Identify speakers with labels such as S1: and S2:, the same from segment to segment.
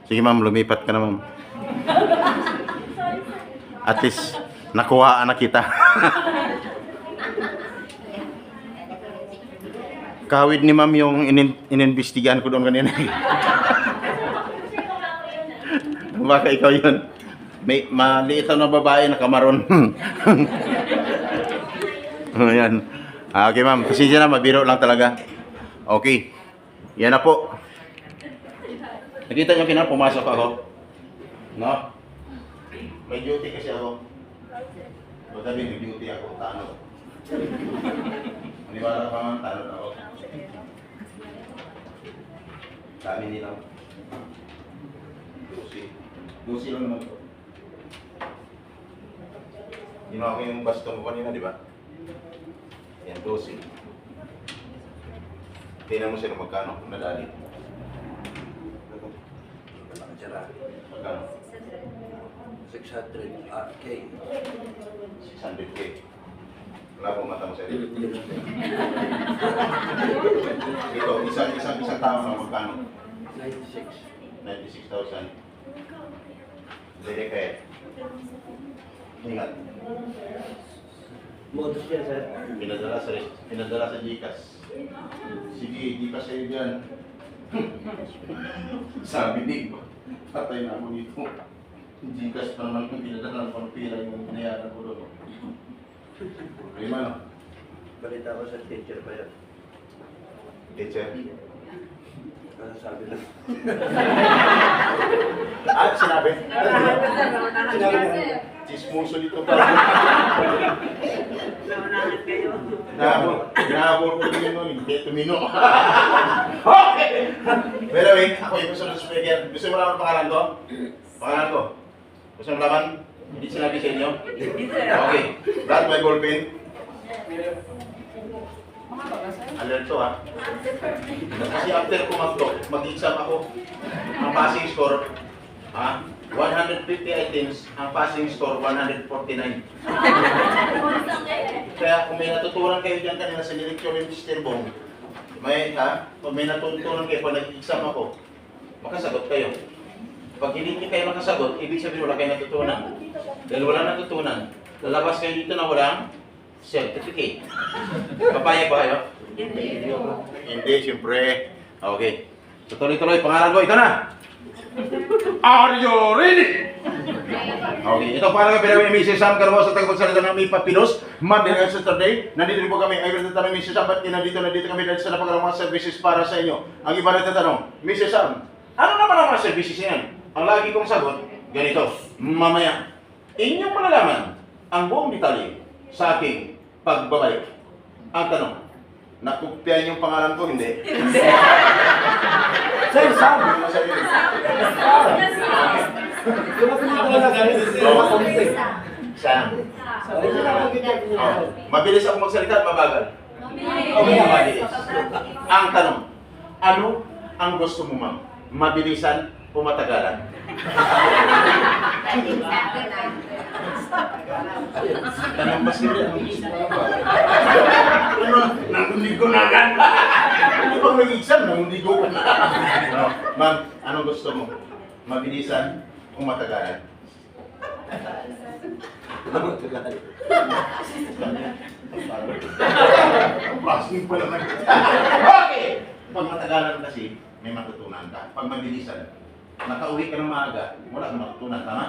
S1: Sige ma'am, lumipat ka na ma'am. At least, nakuhaan na kita. Kawid ni ma'am yung ininvestigahan ko doon kanina. Baka ikaw yun. May maliit na babae na kamaron. Ayan. Okay ma'am, pasensya na, mabiro lang talaga. Okay. Yan na po. Nakita nyo kina, pumasok ako. No? May duty kasi ako. Madabi, may duty ako. Tanong. Maniwala pa man, tanong ako. Dami nila. Dusi lang naman ito. Ginawa ko yung baston ko kanina, di ba? Yan, dusi. Tingnan mo sila magkano kung nadali. Magkano?
S2: 600K.
S1: 600K. Wala akong mata mo sa iyo. Ito, isang tao na magkano? 96,000. Dili kaya. Ingat.
S2: Modus yan, sir.
S1: Pinadala sa Gcash. Sige, Gcash sa'yo dyan. Sabi ni, patay na ako dito. Gcash pa naman kung pinadala ng pangpila yung pinayaran ko doon. Problema no?
S2: Balita ko sa teacher pa yan.
S1: Teacher?
S2: Ano sabi lang?
S1: Ah, sinabi?
S3: Sinabi niya.
S1: Chismoso dito pa.
S3: Naunahan kayo.
S1: Nahabol ko din yun, hindi tumino. Okay! Pero wait, ako yung gusto ng speaker. Gusto mo naman pangalan ko? Pangalan ko? Gusto mo naman? Hindi sinabi sa inyo? Okay. Brad, may ballpen. Alerto ha. Kasi after ko mag-exam ako, ang passing score, ha? 150 items, ang passing score 149. Kaya kung may natutunan kayo dyan kanina sa nileksyon ng Mr. Bong, kung may natutunan kayo pag nag-exam ako, makasagot kayo. Pag hindi kayo makasagot, ibig sabihin wala kayo natutunan. Dahil wala natutunan, lalabas kayo dito na walang certificate. Papayag ba kayo? Hindi, siyempre. Okay. So tuloy-tuloy, pangalan ko, ito na! Are you ready? Okay, ito para pinawin ni Mrs. Sam Carbo sa tagapagsalita ng may papilos. Monday and Saturday, nandito rin po kami. Ay, tatanong Mrs. Sam, ba't nandito kami dahil sa napakalang mga services para sa inyo? Ang iba na tatanong, Mrs. Sam, ano naman ang mga services niyan? Ang lagi kong sagot, ganito, mamaya, inyong malalaman ang buong detalye sa aking pagbabalik. Ang tanong, nakupyan yung pangalan ko, hindi?
S2: Sir, Sam!
S1: Sam. Mabilis ako magsalita at mabagal. Mabilis. Ang tanong, ano ang gusto mo, ma'am? Mabilisan o matagalan? Tanong mas hindi. Ano? Nangundigo na agad. Ano bang nag-exam? Nangundigo ka na. Ma'am, anong gusto mo? Mabilisan o matagalan? Plastic pa naman. Okay! Pag matagalan kasi, may matutunan ka. Pag mabilisan, nakauwi ka ng maaga, wala kang matutunan, tama?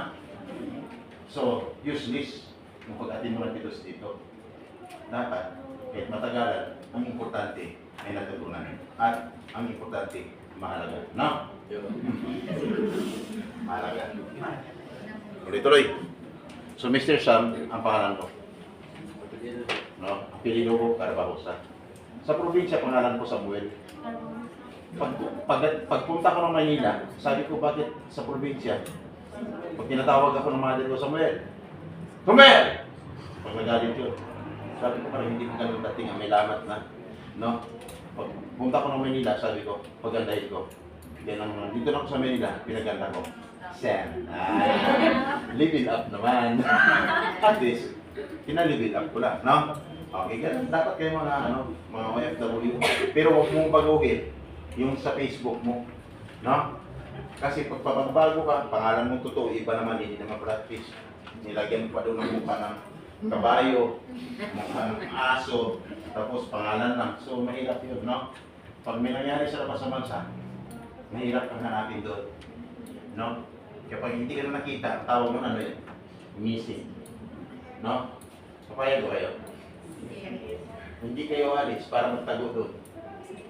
S1: So, useless yung pag-atin mo ng pitos dito. Dapat, kahit matagalan, ang importante ay natutunan. At ang importante, mahalaga. No? Mahalaga. Tuloy-tuloy. So, Mr. Sam, ang pangalan ko. No? Apelido ko, Carbajosa. Sa probinsya, pangalan ko Samuel. Pagpunta ko ng Manila, sabi ko bakit sa probinsya? Pag tinatawag ako ng mother ko, Samuel! Samuel! Pag nagalit yun, sabi ko parang hindi ko ganun dating, may lamat na. No? Pag punta ko ng Manila, sabi ko, pagandahin ko. Dito na ako sa Manila, pinaganda ko. Sam. Live it up naman. At least, pinalive it up ko lang, no? Okay, ganun. Dapat kayo mga OFW. Pero huwag mong baguhin yung sa Facebook mo. No? Kasi pag pagbabago ka, pangalan mo totoo, iba naman, hindi naman practice. Nilagyan mo pa doon ng mukha ng kabayo, mukha ng aso, tapos pangalan lang. So mahirap yun, no? Pag may nangyari sa labas sa bansa, mahirap kang hanapin doon. No? Kapag hindi ka na nakita, ang tawag mo ano yun? Missing. No? Papayag ko kayo. Hindi kayo alis para magtago doon.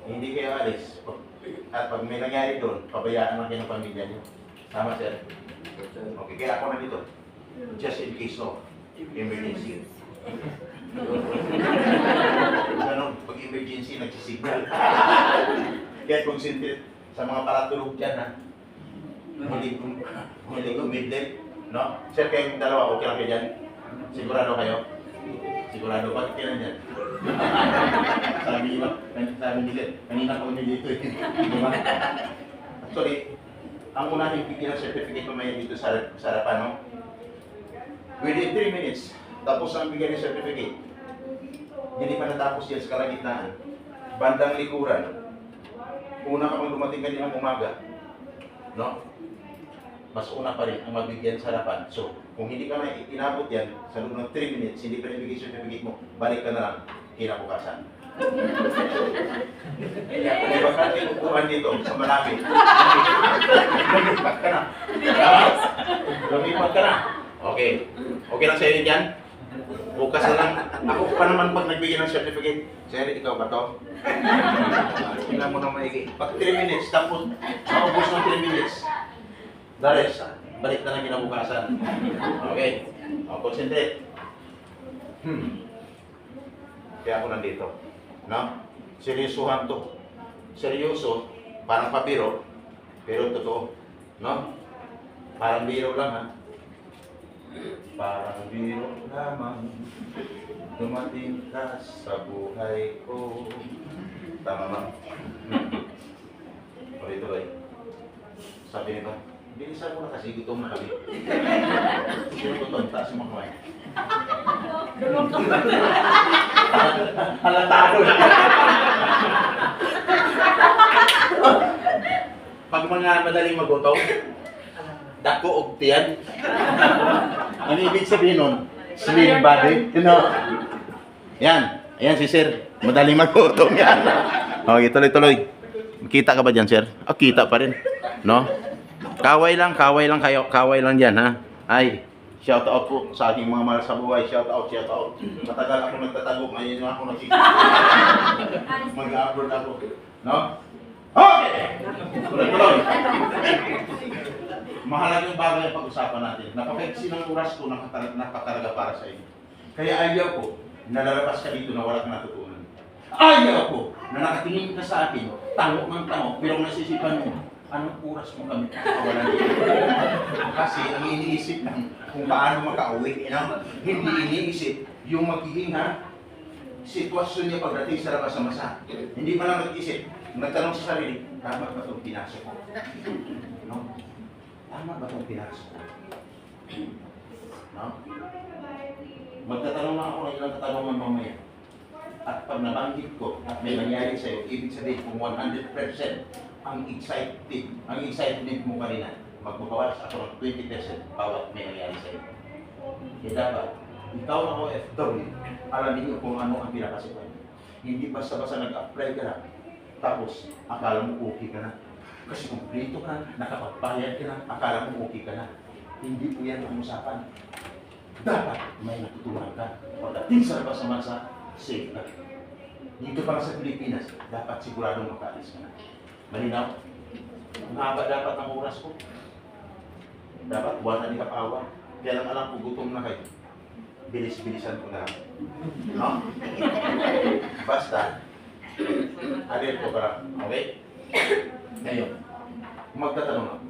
S1: Hindi kayo alis. At pag may nangyari doon, pabayaan lang kayo ng pamilya niyo. Tama, sir? Okay, kaya ako na dito. Just in case of emergency. Ganun, pag emergency, nagsisignal. Kaya concentrate sa mga paratulog dyan, ha? Hindi ko midlet, no? Sir, kayong dalawa, okay lang kayo dyan? Sigurado kayo? Sigurado, bakit kayo nandyan? Sabi nila, kanina ko nilito eh. Diba? Actually, ang unahin bigyan ng certificate mamaya dito sa harapan, no? Within 3 minutes, tapos ang bigyan ng certificate. Hindi pa natapos yan sa kalagitnaan. Bandang likuran. Una ka pang dumating kanina ng umaga. No? Mas una pa rin ang mabigyan sa harapan. So, kung hindi ka na inabot yan, sa loob ng 3 minutes, hindi pa rin bigay certificate mo, balik ka na lang, kinabukasan. Kaya kung may bakante upuan dito sa malapit, lumipat ka na. Lumipat ka na. Okay. Okay lang sa'yo dyan? Bukas na lang. Ako pa naman pag nagbigay ng certificate, sir, ikaw ba to? Tingnan mo na maigi. Pag 3 minutes, tapos maubos ng 3 minutes. The rest, balik na lang kinabukasan. Okay. O, concentrate. Kaya ako nandito. No? Seryosohan to. Seryoso, parang pabiro, pero totoo. No? Parang biro lang, ha? Parang biro lamang dumating ka sa buhay ko. Tama ba? Tuloy-tuloy. Sabi nito, bilisan mo na kasi gutom na kami. Sino gutom? Taas mo kamay. Halatado na. Pag mga madaling magutom, dako og tiyan. Ano ibig sabihin nun? Slim body. You know? Yan. Ayan si sir. Madaling magutom yan. Okay, tuloy-tuloy. Kita ka ba dyan, sir? Ah, kita pa rin. No? Kaway lang kayo. Kaway lang dyan, ha? Ay, shout out po sa aking mga mahal sa buhay. Shout out, shout out. Matagal ako nagtatago. Ngayon ako mag-upload ako. No? Okay! Tuloy-tuloy. Mahalagang bagay ang pag-usapan natin. Napakaiksi ng oras ko nakatalaga para sa inyo. Kaya ayaw ko na lalabas ka dito na wala kang natutunan. Ayaw ko na nakatingin ka sa akin, tango ng tango, pero nasisipan mo, anong oras mo kami kawalan dito? Kasi ang iniisip lang kung paano makauwi, hindi iniisip yung magiging sitwasyon niya pagdating sa labas sa masa. Hindi man lang nag-isip, nagtanong sa sarili, tama ba itong pinasok ko? No? Tama ba itong pinasok ko? No? Magtatanong lang ako ng ilang katanungan mamaya. At pag nabanggit ko at may nangyari sa'yo, ibig sabihin kung 100% ang excitement mo kanina, magbukawas ako ng 20% bawat may nangyari sa'yo. Kaya dapat, ikaw na OFW, alamin niyo kung ano ang pinakasipan. Hindi basta-basta nag-apply ka na, tapos akala mo okay ka na. Kasi kumplito ka na, nakapagbayad ka na, akala mo okay ka na. Hindi po yan ang usapan. Dapat may natutunan ka. Pagdating sa labas sa bansa, safe ka. Dito pa sa Pilipinas, dapat siguradong makaalis ka na. Malinaw? Ang haba dapat ang oras ko. Dapat buwan na awa. Kaya lang alam ko gutom na kayo. Bilis-bilisan ko na. No? Basta, alert ko para. Okay? Ngayon, magtatanong ako.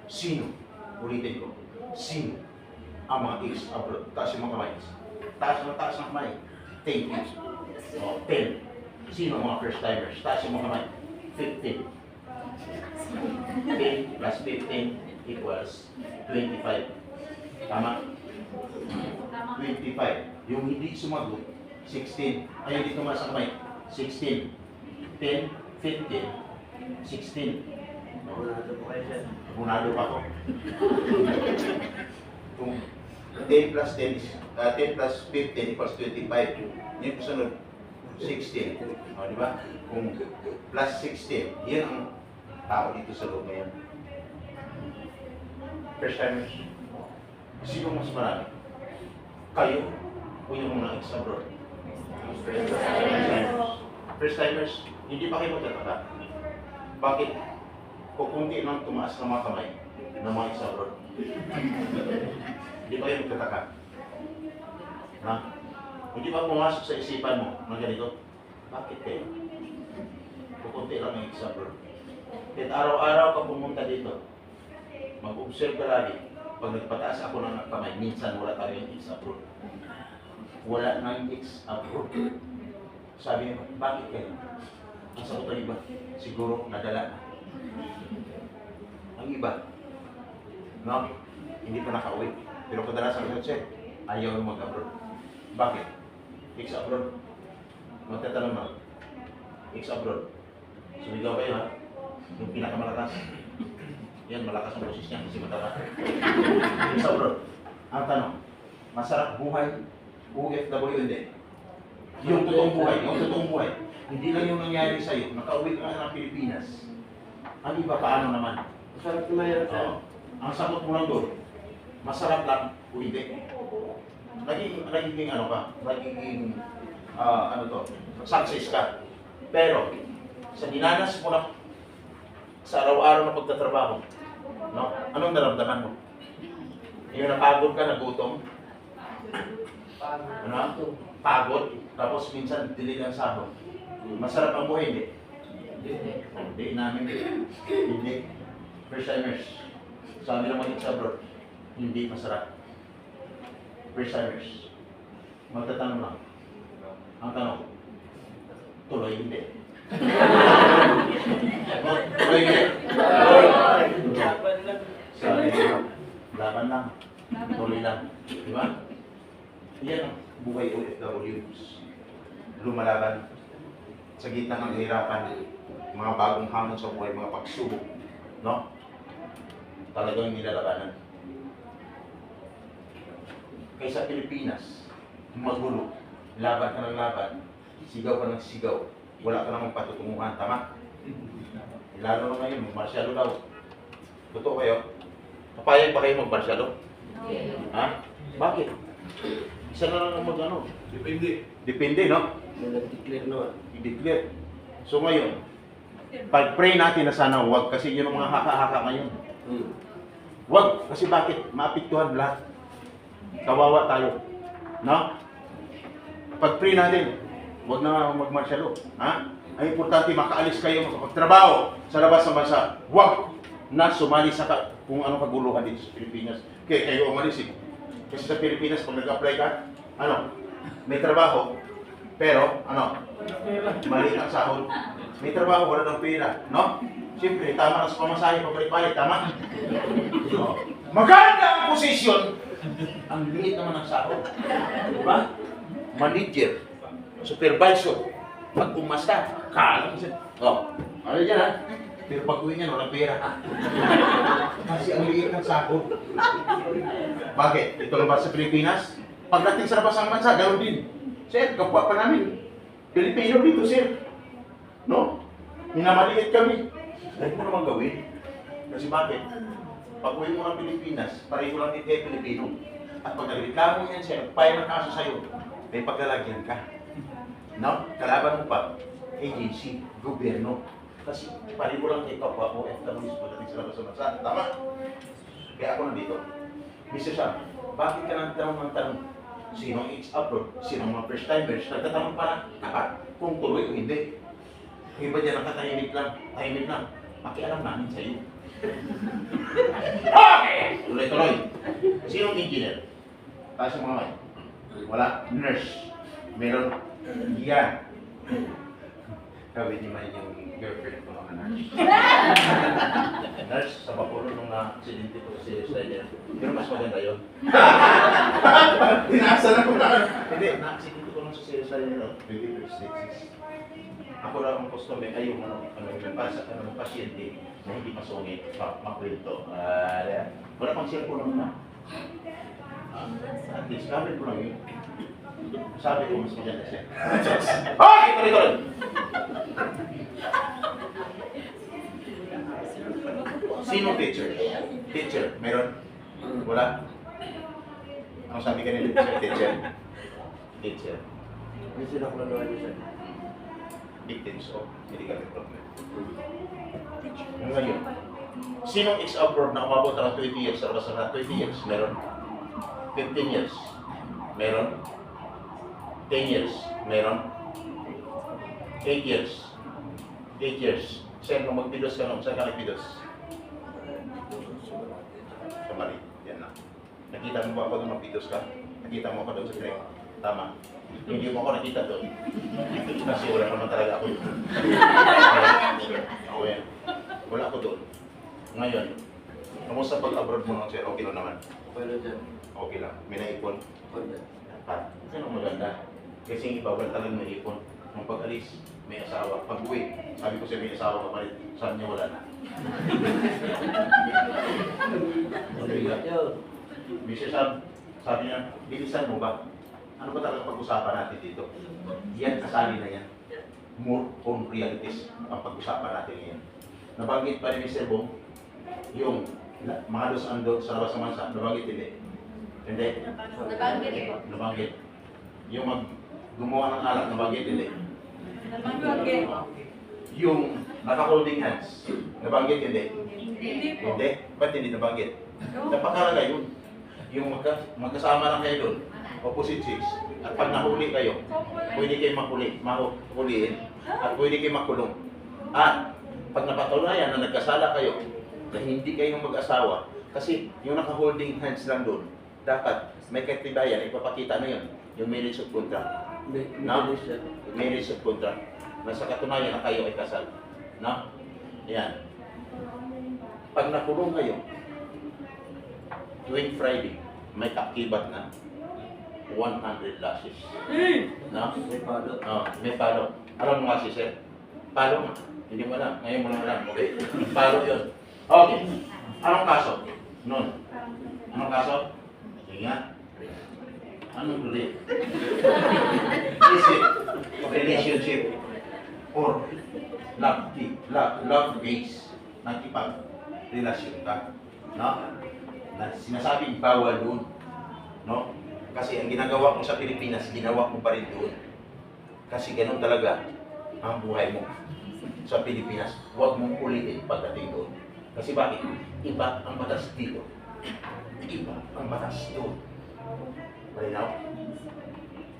S1: Sino? Ulitin ko. Sino ang mga ex-abroad? Taas yung mga kamay. Taas ng kamay. Thank you. O, 10. Sino ang mga first-timers? Taas yung mga kamay. 15. 10 plus 15 equals 25. Tama? 25. Yung hindi sumagot, 16. Ay, hindi tumaas ang kamay. 16. 10, 15, 16.
S2: Abonado po kayo, sir.
S1: Abunado pa ako. Kung 10 plus 10 is, 10 plus 15 equals 25. Yung kasunod, 16. O, di ba? Kung plus 16, yan ang tao dito sa loob ngayon. First timers. Sino mas marami? Kayo o yung mga ex-abroad? First timers, hindi pa kayo magtataka. Bakit? Kung kunti lang tumaas ng mga kamay ng mga ex-abroad. Hindi pa kayo magtataka. Ha? Hindi ba pumasok sa isipan mo ng ganito? Bakit kayo? Kung kunti lang ang ex-abroad. Kahit araw-araw ka pumunta dito, mag-observe ka lagi. Pag nagpataas ako ng kamay, minsan wala tayong ex-abroad. Wala nang ex-abroad. Sabi niyo, bakit kayo? Ang sagot ng iba, siguro nadala na. Ang iba, no? Hindi pa nakauwi. Pero kadalasan ko siya, ayaw mag-abroad. Bakit? Ex-abroad. Magtatanong na, ex-abroad. Sumigaw kayo ha? Yung pinakamalakas. Yan, malakas ang boses niya kasi mataba. Ex-abroad. Ang tanong, masarap buhay OFW hindi? Yung totoong buhay. Hindi lang yung nangyari sa'yo, nakauwi ka ng Pilipinas. Ang iba paano naman?
S2: Masarap na mayroon, sir.
S1: Ang sagot mo lang doon, masarap lang o hindi. Nagiging ano ka, nagiging ano to, success ka. Pero sa dinanas mo na sa araw-araw na pagtatrabaho, no? Anong naramdaman mo? Yung napagod ka, nagutom? Ano? Pagod, tapos minsan delay ang sahod. Masarap ang buhay, hindi? Hindi namin. Hindi. First timers. Sabi naman sa abroad, hindi masarap. First timers. Magtatanong lang. Ang tanong, tuloy hindi. Tuloy hindi. Sabi naman, laban lang. Tuloy lang. Di ba? Yan ang buhay OFWs. Lumalaban sa gitna ng hirapan, mga bagong hamon sa buhay, mga pagsubok, no? Talagang nilalabanan. Kaysa Pilipinas, magulo, laban ka ng laban, sigaw ka ng sigaw, wala ka namang patutunguhan, tama? Lalo na ngayon, magmarsyalo daw. Totoo kayo? Papayag ba kayo magmarsyalo? Ha? Bakit? Isa na lang ang mag-ano. Depende, no?
S2: May nag-declare naman.
S1: I-declare. So ngayon, pag-pray natin na sana huwag kasi yun ang mga haka-haka ngayon. Huwag kasi bakit? Maapektuhan lahat. Kawawa tayo. No? Pag-pray natin, huwag na magmarsyalo. Ha? Ang importante, makaalis kayo, makapagtrabaho sa labas ng bansa. Huwag na sumali sa kung anong kaguluhan dito sa Pilipinas. Kaya kayo umalis eh. Kasi sa Pilipinas, pag nag-apply ka, ano, may trabaho, pero, ano, mali ang sahod. May trabaho, wala ng pera, no? Siyempre, tama na sa pamasahe, pabalik-balik, tama? No. Maganda ang posisyon, ang liit naman ang sahod. Diba? Manager, supervisor, pag umasta, kalang siya. Oh, ano dyan ha? Pero pag uwi niya, walang pera ha? Kasi ang liit ng sahod. Bakit? Ito lang ba sa Pilipinas? Pagdating sa labas ng bansa, ganoon din. Sir, kapwa pa namin. Pilipino dito, sir. No? Minamaliit kami. Dahil mo naman gawin. Kasi bakit? Pag uwi mo ng Pilipinas, pareho lang din kayo Pilipino. At pag nagreklamo yan, sir, nagpaya ng kaso sa'yo, may paglalagyan ka. No? Kalaban mo pa, agency, gobyerno. Kasi pareho lang kayo kapwa o FWs pagdating sa labas ng bansa. Tama? Kaya ako nandito. Mr. Sam, bakit ka nagtanong ng tanong? Sino ang ex-abroad? Sino ang mga first-timers? Nagtatanong pa na kung tuloy o hindi. Iba dyan nakatahimik lang, tahimik lang. Makialam namin sa iyo. Okay! Tuloy-tuloy. Sino ang engineer? Taas ang mga may. Wala. Nurse. Meron. Yan. Kawin niyo man yung girlfriend ko mga nurse. Nurse, sa Bacolod nung na-accidente ko si Slider. Pero mas maganda yun. Tinasa na ko na. Hindi, na-accidente ko lang sa Slider. 23 stages. Ako lang ang customer ay yung pasyente na hindi masungit, makwento. Wala pang cellphone naman. At least, gamit ko lang yun. Sabi ko, mas maganda siya. Ito! Sino teacher? Teacher, meron? Wala? Ano sabi ka nila? Teacher? Teacher.
S2: Hindi sila kung ano sir.
S1: Victims of medical problem. Ngayon, sinong ex-abroad na umabot ng 20 years? Sa labas na 20 years? Meron? 15 years? Meron? 10 years? Meron? 8 years? 8 years? Saan kung magpidos ka nung? Saan ka nagpidos? Sa Mali. Yan na. Nakita mo ba ako nung magpidos ka? Nakita mo ako doon sa train? Tama. Hindi mo ako nakita doon. Kasi wala naman talaga ako doon. Okay. Wala ako doon. Ngayon, kamusta pag-abroad mo ng sir? Okay lang naman.
S2: Okay lang sir.
S1: Okay lang. May naipon.
S2: Okay.
S1: At ano maganda? Kasi yung iba wala talagang naipon. Nung pag-alis, may asawa. Pag-uwi, sabi ko siya may asawa ka pa rin. Sabi niya wala na.
S2: Yo.
S1: Bisa sabi niya, bilisan mo ba? Ano ba talaga pag-usapan natin dito? Yan, kasali na yan. More on realities ang pag-usapan natin ngayon. Nabanggit pa ni Mr. Bong, yung mga dos ando sa labas ng bansa, nabanggit hindi? Hindi?
S3: Nabanggit.
S1: Nabanggit. Yung gumawa ng alak, nabanggit hindi?
S3: Nabanggit.
S1: Yung naka-holding hands, nabanggit hindi?
S3: Hindi po.
S1: Hindi? Ba't hindi nabanggit? Napakalaga yun. Yung magkasama lang kayo doon, opposite sex, at pag nahuli kayo, pwede kayo mahuliin, at pwede kayo makulong. At pag napatunayan na nagkasala kayo, na hindi kayong mag-asawa, kasi yung naka-holding hands lang doon, dapat may katibayan, ipapakita na yun, yung marriage of contract. No? Marriage of contract. Na sa katunayan na kayo ay kasal. No? Yan. Pag nakulong kayo, tuwing Friday, may kakibat na 100 lashes. No?
S2: May palo.
S1: Oh, may palo. Alam mo nga si Sir? Palo nga. Hindi mo alam. Ngayon mo lang alam. Okay? Palo yun. Okay. Anong kaso? Noon. Anong kaso? Sige nga. Anong ulit? Is it relationship or love base? Nakipag-relasyon ka. No? Na sinasabing bawal doon. No? Kasi ang ginagawa mo sa Pilipinas, ginawa mo pa rin doon. Kasi ganun talaga ang buhay mo sa Pilipinas. Huwag mong ulitin pagdating doon. Kasi bakit? Iba ang batas dito. Iba ang batas doon. Malinaw?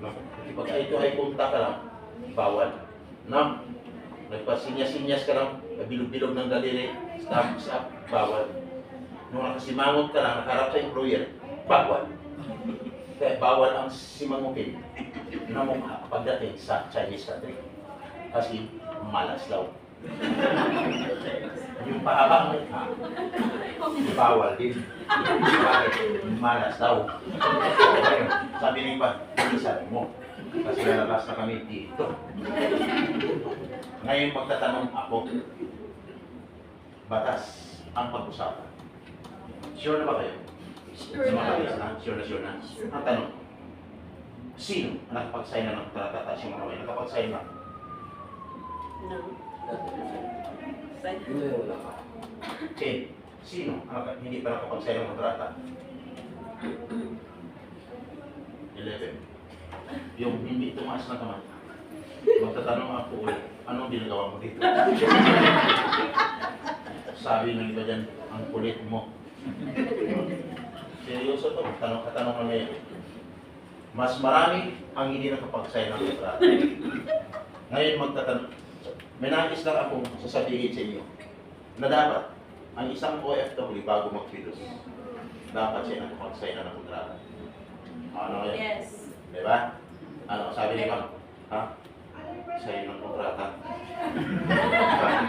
S1: No? Pag ito ay punta ka lang, bawal. No? Nagpasinyas-sinyas ka lang, bilog-bilog ng daliri, thumbs up, bawal. Nung nakasimangot ka lang, nakaharap sa employer, bawal. Kaya bawal ang simangutin na mukha pagdating sa Chinese country. Kasi malas daw. Yung pahaba ng mukha, bawal din. Bakit? Malas daw. Ngayon, sabi ni Pa, sabi mo. Kasi lalabas na kami dito. Ngayon magtatanong ako, batas ang pag-usapan. Sure na ba kayo?
S3: Sure na.
S1: Sure na. Ang tanong, sino ang nakapag-sign na ng tatatataas yung mga may nakapag-sign na?
S3: No.
S2: Hindi, wala ka.
S1: Okay, sino ang hindi pa nakapag-sign ng kontrata? 11. Yung hindi tumaas na kamay. Magtatanong ako ulit, anong ginagawa mo dito? Sabi ng iba dyan, ang kulit mo. Seryoso to, tanong ngayon. Mas marami ang hindi nakapag-sign ng kontrata. Ngayon magtatanong, may nais lang akong sasabihin sa inyo na dapat ang isang OFW bago mag-pilos, dapat siya nakapag-sign na ng kontrata. Ano ngayon?
S3: Yes.
S1: Diba? Ano, sabi ni Ma'am, ha? Sign ng kontrata.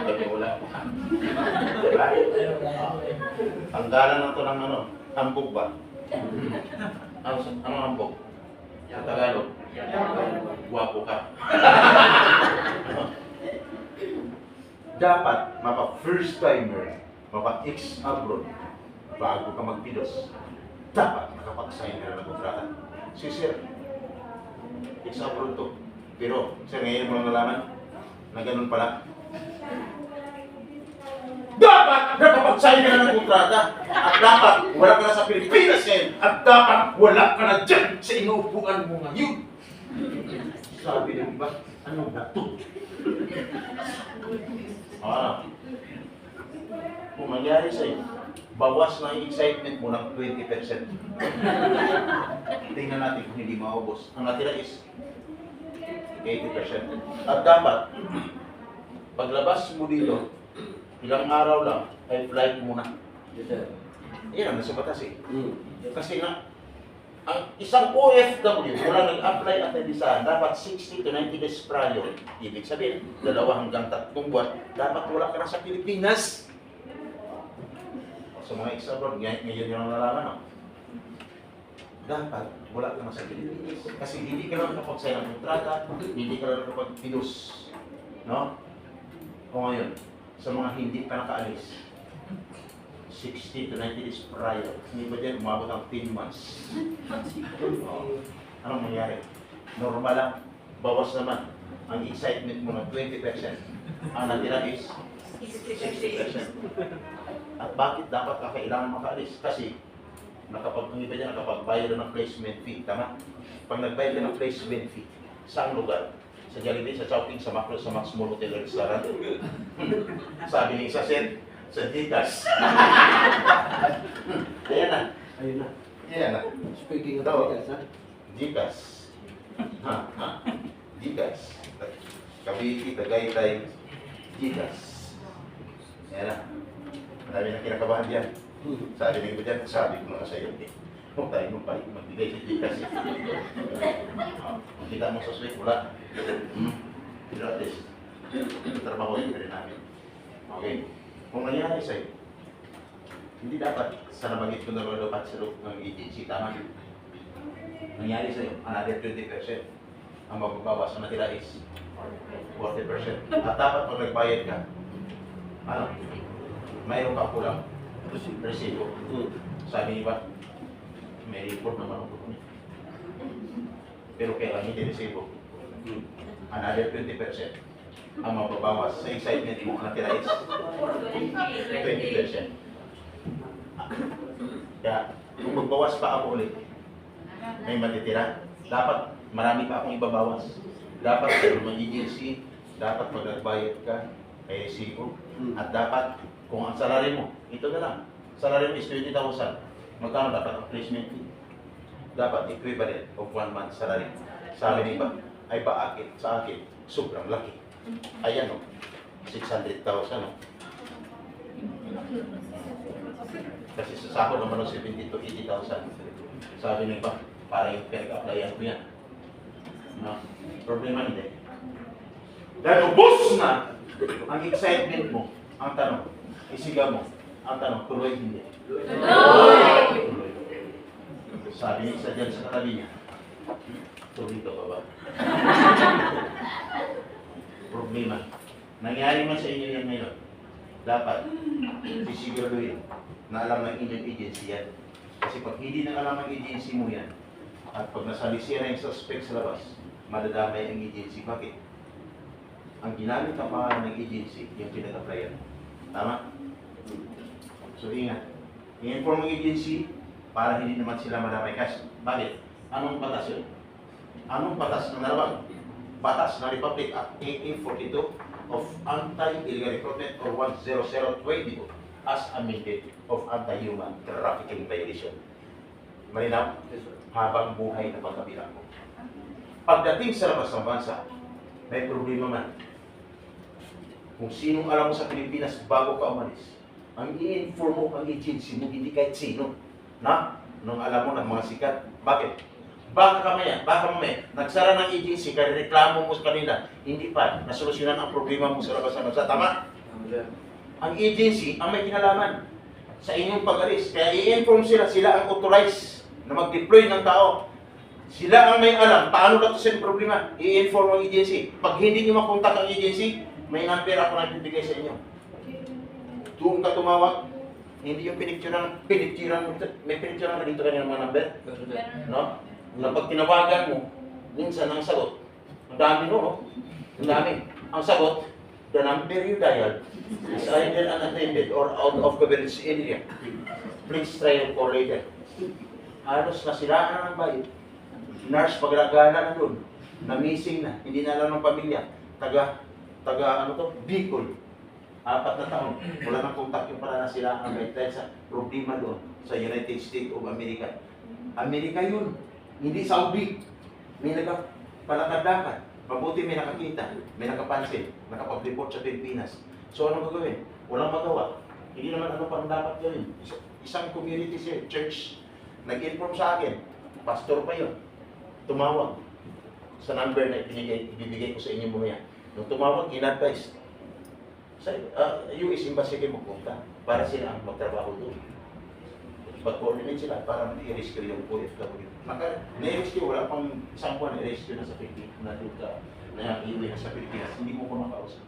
S1: Bakit wala? Diba? Okay. Tanggalan na to ng ano, hambog ba? Ano hambog? Sa Tagalog? Guwapo ka. Dapat mapa-first timer, mapa-ex abroad, bago ka magpidos, dapat nakapag-sign ka na ng kontrata. Si Sir, ex abroad to. Pero, Sir, ngayon mo lang nalaman na ganun pala. Dapat nakapag-sign ka na ng kontrata. At dapat wala ka na sa Pilipinas ngayon. At dapat wala ka na dyan sa inuupuan mo ngayon. Sabi ng iba, ano na to? Kung mangyari sa'yo, bawas na yung excitement mo ng 20%. Tingnan natin kung hindi maubos. Ang natira is 80%. At dapat, paglabas mo dito, ilang araw lang, ay flight muna.
S2: Yes, sir.
S1: Yan ang nasa batas eh.
S2: Hmm.
S1: Kasi nga, ang isang OFW, wala nag-apply at nadisahan, dapat 60 to 90 days prior. Ibig sabihin, 2 hanggang 3 buwan, dapat wala ka na sa Pilipinas. Sa mga ex-abroad, ngayon yung nalaman, no? Dapat wala ka na sa Pilipinas. Kasi hindi ka lang nakapag-sign ng kontrata, hindi ka lang nakapag-pidus. No? O ngayon, sa mga hindi pa nakaalis, 60 to 90 days prior. Hindi ba dyan umabot ang 10 months? Anong mangyari? Normal lang, bawas naman ang excitement mo ng 20%. Ang natira is 60%. At bakit dapat ka kailangan makaalis? Kasi ang iba dyan nakapagbayad ng placement fee. Tama? Pag nagbayad ka ng placement fee, saang lugar? Sa Jollibee, sa Chowking, sa Macro, sa Max Mall Hotel Restaurant. Sabi ni isa, Sir, sa Gcash. Ayan na.
S2: Ayun na.
S1: Ayan na.
S2: Speaking of
S1: Ito.
S2: Gcash, ha?
S1: Gcash. Gcash. Cavite, Tagaytay, Gcash. Ayan na. Marami na kinakabahan dyan. Sabi ni ko dyan, sabi ko na sa iyo. Huwag tayo nung palit magbigay sa Gcash. Kita mo sa suite, wala. Pero at least, trabaho rin rin namin. Okay. Kung nangyari sa'yo, hindi dapat sa nabagit ko na dapat sa loob ng agency, tama? Nangyari sa'yo, another 20%. Ang mababawas na natira is 40%. At dapat pag nagbayad ka, ano, mayroon ka kulang resibo. Sabi niba, may report naman ako niya. Pero kailan hindi resibo. Another 20%. Ang mababawas sa excitement mo na natira is 20%. Kaya, kung magbawas pa ako ulit, may matitira, dapat marami pa akong ibabawas. Dapat mayroon ng agency, dapat pag nagbayad ka, may resibo, at dapat, kung ang salary mo, ito na lang, salary mo is 20,000, magkano dapat ang placement fee? Dapat equivalent of 1 month salary. Sabi ni ba, ay bakit sa akin, sobrang laki. Ayan o, 600,000 o. Kasi sa sahod naman o 70 to 80,000. Sabi ni ba, para yung pinag-applyan ko yan. No? Problema hindi. Dahil ubos na ang excitement mo, ang tanong, isigaw mo, ang tanong, tuloy hindi. Tuloy! Sabi niya isa dyan sa katabi niya, tuloy ka ba ba? Problema. Nangyari man sa inyo yan ngayon, dapat sisiguraduhin na alam ng inyong agency yan. Kasi pag hindi na alam ng agency mo yan, at pag nasalisiya na yung suspect sa labas, madadamay ang agency. Bakit? Ang ginamit ang pangalan ng agency, yung pinag-applyan. Tama? So ingat. I-inform ang agency para hindi naman sila madamay. Kasi, bakit? Anong batas yun? Anong batas ng nalabang? Batas ng Republic Act 1842 of Anti-Illegal Recruitment or 10022 as amended of Anti-Human Trafficking Violation. Malinaw? Habang buhay na pagkabilang mo. Pagdating sa labas ng bansa, may problema man. Kung sinong alam mo sa Pilipinas bago ka umalis, ang i-inform mo ang agency mo, hindi kahit sino. Na? Nung alam mo ng mga sikat. Bakit? Baka mamaya, nagsara ng agency, kaya reklamo mo sa kanila, hindi pa, nasolusyonan ang problema mo sa labas ng bansa. Tama? Ang agency ang may kinalaman sa inyong pag-alis. Kaya i-inform sila ang authorized na mag-deploy ng tao. Sila ang may alam. Paano ka ito sa problema? I-inform ang agency. Pag hindi nyo makontak ang agency, may number ako na bibigay sa inyo. Doon ka tumawag. Hindi yung pinicturan, may pinicturan na dito kanina mga number. No? Na pag tinawagan mo, minsan ang sagot, ang dami no? Ang dami. Ang sagot, the number you dial is either unattended or out of coverage area. Please try and call later. Halos nasiraan ng bayan. Nurse paglagana na doon, na missing na, hindi na alam ng pamilya. Taga ano to, Bicol. 4 na taon, wala nang kontak yung para na sila ang dahil sa problema doon sa United States of America. Amerika yun, hindi Saudi. May nagpalakad-lakad. Mabuti may nakakita, may nakapansin, nakapag-report sa Pilipinas. So anong gagawin? Walang magawa. Hindi naman ano pang dapat gawin. Isang community church, nag-inform sa akin, pastor pa yun, tumawag sa number na ibibigay ko sa inyo mamaya. Nung tumawag, in-advise. Sa US Embassy kayo magpunta para sila ang magtrabaho doon. Pag-coordinate sila para i-rescue yung OFW. Na-rescue, wala pang isang buwan na-rescue na sa Pilipinas, na doon ka, na iuwi na sa Pilipinas, hindi mo kumakausap.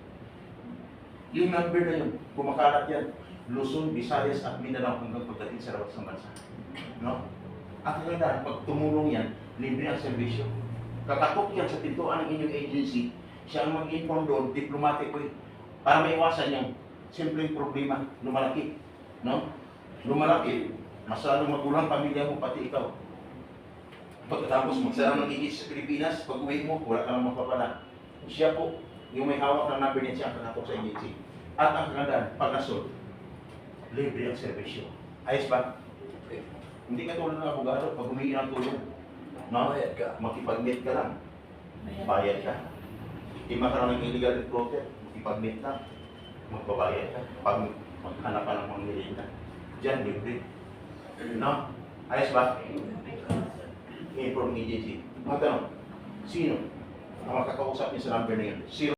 S1: Yung number na yun, kumakalat yan, Luzon, Visayas at Mindanao hanggang pagdating sa labas ng bansa. No? At kaya pag tumulong yan, libre ang servisyo. Kakatok yan sa pintuan ng inyong agency, siya ang mag-inform doon, diplomatic way, para maiwasan yung simpleng problema, lumalaki. No? Lumalaki, masyadong magulang pamilya mo, pati ikaw. Pagkatapos magsarang ng igis sa Pilipinas, pag uwi mo, wala ka nang mapapala. Siya po, yung may hawak ng number niya, siya ang kakatok sa agency. At ang kagandaan, pag nasod, libre ang servisyo. Ayos ba? Hindi ka tulad ng abogado, pag humingi ng tulong, no?
S2: Bayad ka.
S1: Makipag-meet ka lang, bayad ka. Tima ka lang ng illegal recruiter, makipag-meet lang, magbabayad ka. Pag maghanap ka ng mga merienda, dyan libre. No? Ayos ba? Inform agency. Magtanong, sino ang makakausap niya sa number na yun?